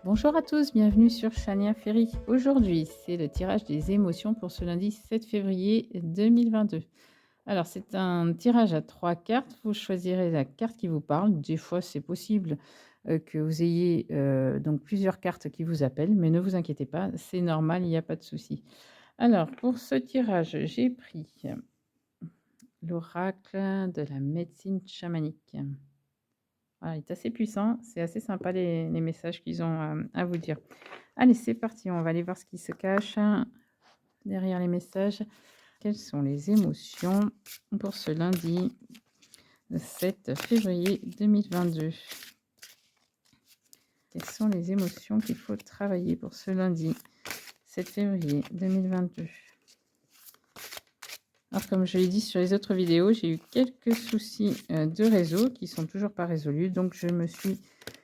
Bonjour à tous, bienvenue sur Chania Ferry. Aujourd'hui, c'est le tirage des émotions pour ce lundi 7 février 2022. Alors, c'est un tirage à 3 cartes. Vous choisirez la carte qui vous parle. Des fois, c'est possible que vous ayez donc plusieurs cartes qui vous appellent, mais ne vous inquiétez pas, c'est normal, il n'y a pas de souci. Alors, pour ce tirage, j'ai pris l'oracle de la médecine chamanique. Voilà, il est assez puissant, c'est assez sympa les messages qu'ils ont à vous dire. Allez, c'est parti, on va aller voir ce qui se cache derrière les messages. Quelles sont les émotions pour ce lundi 7 février 2022? Quelles sont les émotions qu'il faut travailler pour ce lundi 7 février 2022? Alors, comme je l'ai dit sur les autres vidéos, j'ai eu quelques soucis de réseau qui sont toujours pas résolus. Donc, je me suis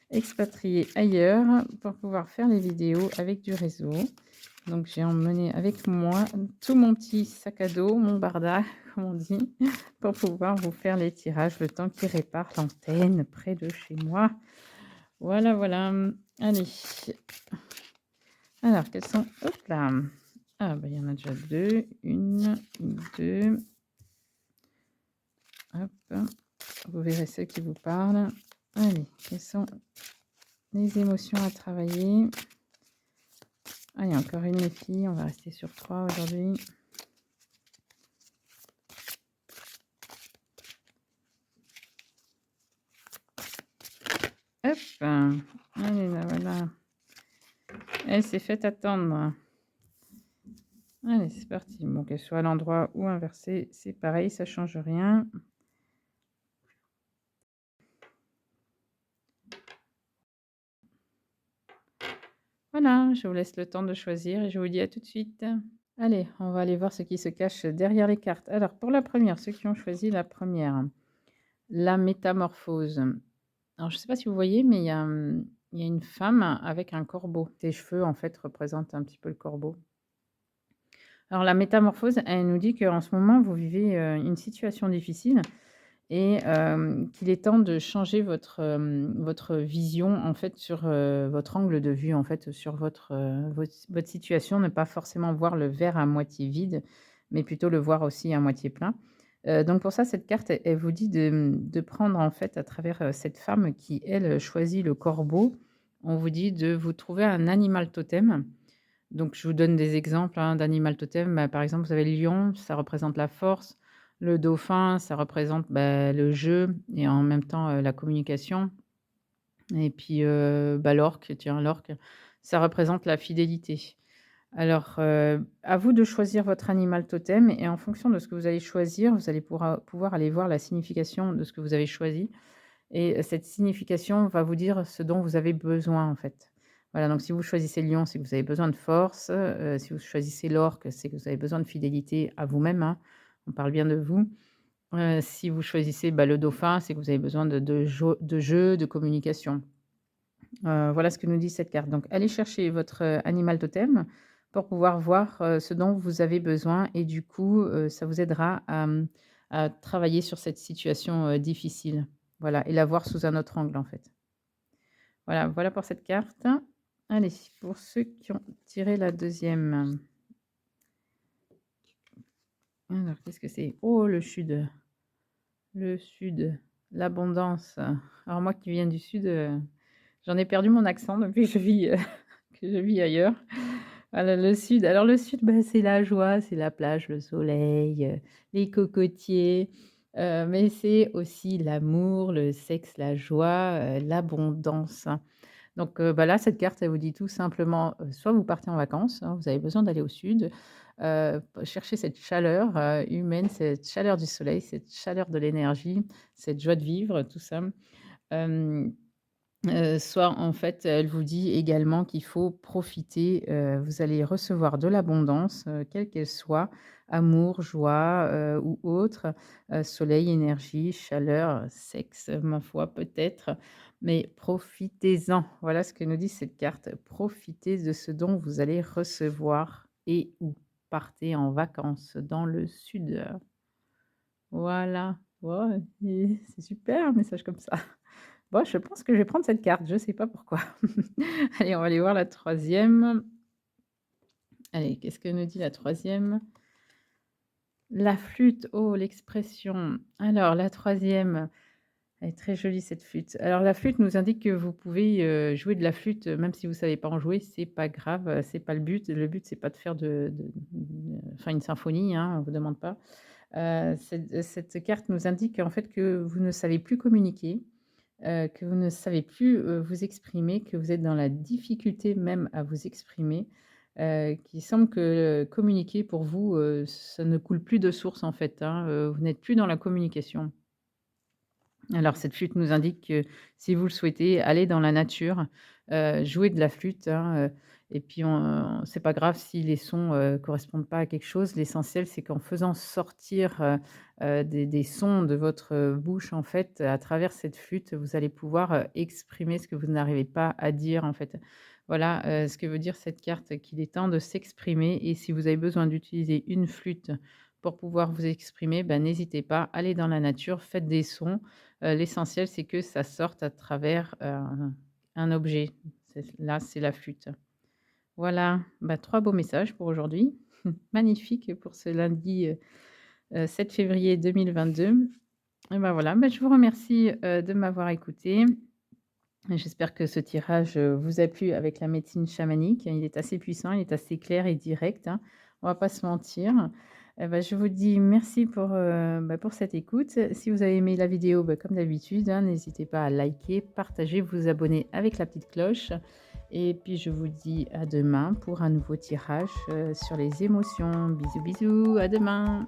expatriée ailleurs pour pouvoir faire les vidéos avec du réseau. Donc, j'ai emmené avec moi tout mon petit sac à dos, mon barda, comme on dit, pour pouvoir vous faire les tirages le temps qu'ils réparent l'antenne près de chez moi. Voilà, voilà. Allez. Alors, quels sont... Hop là. Ah, bah, il y en a déjà deux. Une, deux. Hop. Vous verrez ceux qui vous parlent. Allez, quelles sont les émotions à travailler? Ah, il y a encore une, les filles. On va rester sur 3 aujourd'hui. Hop. Allez, là, voilà. Elle s'est fait attendre. Allez, c'est parti. Bon, qu'elle soit à l'endroit ou inversée, c'est pareil, ça change rien. Voilà, je vous laisse le temps de choisir et je vous dis à tout de suite. Allez, on va aller voir ce qui se cache derrière les cartes. Alors, pour la première, ceux qui ont choisi la première, la métamorphose. Alors, je ne sais pas si vous voyez, mais il y a une femme avec un corbeau. Ses cheveux, en fait, représentent un petit peu le corbeau. Alors, la métamorphose, elle nous dit qu'en ce moment, vous vivez une situation difficile et qu'il est temps de changer votre vision, en fait, sur votre angle de vue, en fait, sur votre situation. Ne pas forcément voir le verre à moitié vide, mais plutôt le voir aussi à moitié plein. Donc pour ça, cette carte, elle vous dit de prendre, en fait, à travers cette femme qui, elle, choisit le corbeau, on vous dit de vous trouver un animal totem. Donc je vous donne des exemples, hein, d'animal totem. Bah, par exemple, vous avez le lion, ça représente la force. Le dauphin, ça représente, bah, le jeu et en même temps, la communication. Et puis, bah, l'orque, tiens, l'orque, ça représente la fidélité. Alors, à vous de choisir votre animal totem et en fonction de ce que vous allez choisir, vous allez pouvoir aller voir la signification de ce que vous avez choisi. Et cette signification va vous dire ce dont vous avez besoin, en fait. Voilà, donc si vous choisissez le lion, c'est que vous avez besoin de force, si vous choisissez l'orque, c'est que vous avez besoin de fidélité à vous-même, hein, on parle bien de vous. Si vous choisissez, bah, le dauphin, c'est que vous avez besoin de jeu, de communication. Voilà ce que nous dit cette carte. Donc allez chercher votre, animal totem pour pouvoir voir, ce dont vous avez besoin et du coup, ça vous aidera à travailler sur cette situation, difficile. Voilà et la voir sous un autre angle, en fait. Voilà, voilà pour cette carte. Allez, pour ceux qui ont tiré la deuxième. Alors qu'est-ce que c'est? Oh, le sud, l'abondance. Alors moi qui viens du sud, j'en ai perdu mon accent depuis que je vis, que je vis ailleurs. Voilà, le sud. Alors le sud, bah, c'est la joie, c'est la plage, le soleil, les cocotiers, mais c'est aussi l'amour, le sexe, la joie, l'abondance. Donc, bah, là, cette carte, elle vous dit tout simplement, soit vous partez en vacances, hein, vous avez besoin d'aller au sud, chercher cette chaleur, humaine, cette chaleur du soleil, cette chaleur de l'énergie, cette joie de vivre, tout ça. Hem Soit en fait, elle vous dit également qu'il faut profiter, vous allez recevoir de l'abondance, quelle qu'elle soit, amour, joie, ou autre, soleil, énergie, chaleur, sexe, ma foi peut-être, mais profitez-en. Voilà ce que nous dit cette carte. Profitez de ce dont vous allez recevoir et ou partez en vacances dans le sud. Voilà. Ouais et c'est super un message comme ça. Bon, je pense que je vais prendre cette carte, je sais pas pourquoi. Allez, on va aller voir la troisième. Allez, qu'est-ce que nous dit la troisième? La flûte, oh l'expression. Alors la troisième, elle est très jolie cette flûte. Alors la flûte nous indique que vous pouvez, jouer de la flûte, même si vous ne savez pas en jouer, c'est pas grave, c'est pas le but. Le but, c'est pas de faire enfin une symphonie, hein, on vous demande pas. Cette carte nous indique en fait que vous ne savez plus communiquer, que vous ne savez plus, vous exprimer, que vous êtes dans la difficulté même à vous exprimer, qu'il semble que communiquer pour vous, ça ne coule plus de source en fait, hein, vous n'êtes plus dans la communication. Alors cette flûte nous indique que si vous le souhaitez, allez dans la nature, jouez de la flûte, hein, et puis c'est pas grave si les sons, correspondent pas à quelque chose. L'essentiel, c'est qu'en faisant sortir, des sons de votre, bouche, en fait, à travers cette flûte, vous allez pouvoir, exprimer ce que vous n'arrivez pas à dire, en fait. Voilà, ce que veut dire cette carte, qu'il est temps de s'exprimer et si vous avez besoin d'utiliser une flûte pour pouvoir vous exprimer, ben, n'hésitez pas, allez dans la nature, faites des sons. L'essentiel, c'est que ça sorte à travers, un objet. C'est la flûte. Voilà, bah, 3 beaux messages pour aujourd'hui. Magnifique pour ce lundi, 7 février 2022. Et bah, voilà, bah, je vous remercie, de m'avoir écouté. J'espère que ce tirage, vous a plu avec la médecine chamanique. Il est assez puissant, il est assez clair et direct, hein. On va pas se mentir. Et bah, je vous dis merci pour cette écoute. Si vous avez aimé la vidéo, bah, comme d'habitude, hein, n'hésitez pas à liker, partager, vous abonner avec la petite cloche. Et puis je vous dis à demain pour un nouveau tirage, sur les émotions. Bisous, bisous, à demain.